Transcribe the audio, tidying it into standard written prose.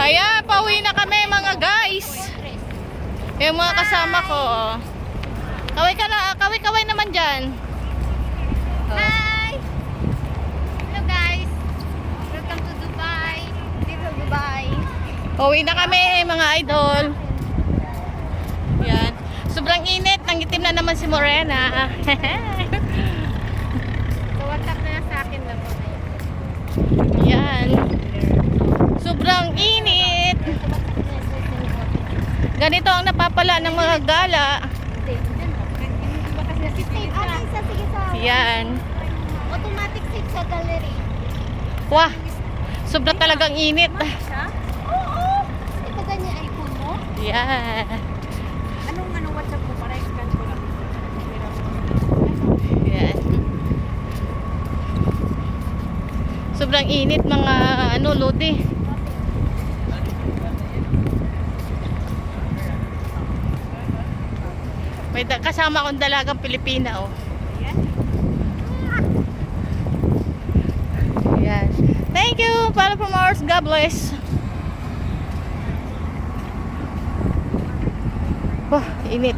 Ayan, pauwi na kami mga guys. Yung mga kasama ko. Kaway ka na, kaway naman dyan. Hi! Hello guys! Welcome to Dubai. Little Dubai. Pauwi na kami mga idol. Yan. Sobrang init. Nangitim na naman si Morena. So what's up na sa akin na po? Yan. Sobrang init. Ganito ang napapala ng mga gala. Yan. Automatic seat sa gallery. Wah. Sobra talagang init. Oo! Ito ganyan iPhone mo? Yan. Anong WhatsApp mo? Para i-scan ko lang. Yan. Sobrang init mga Lodi. May kasama akong dalagang Pilipina oh. Yan. Thank you. Follow from ours. God bless. Wah, init.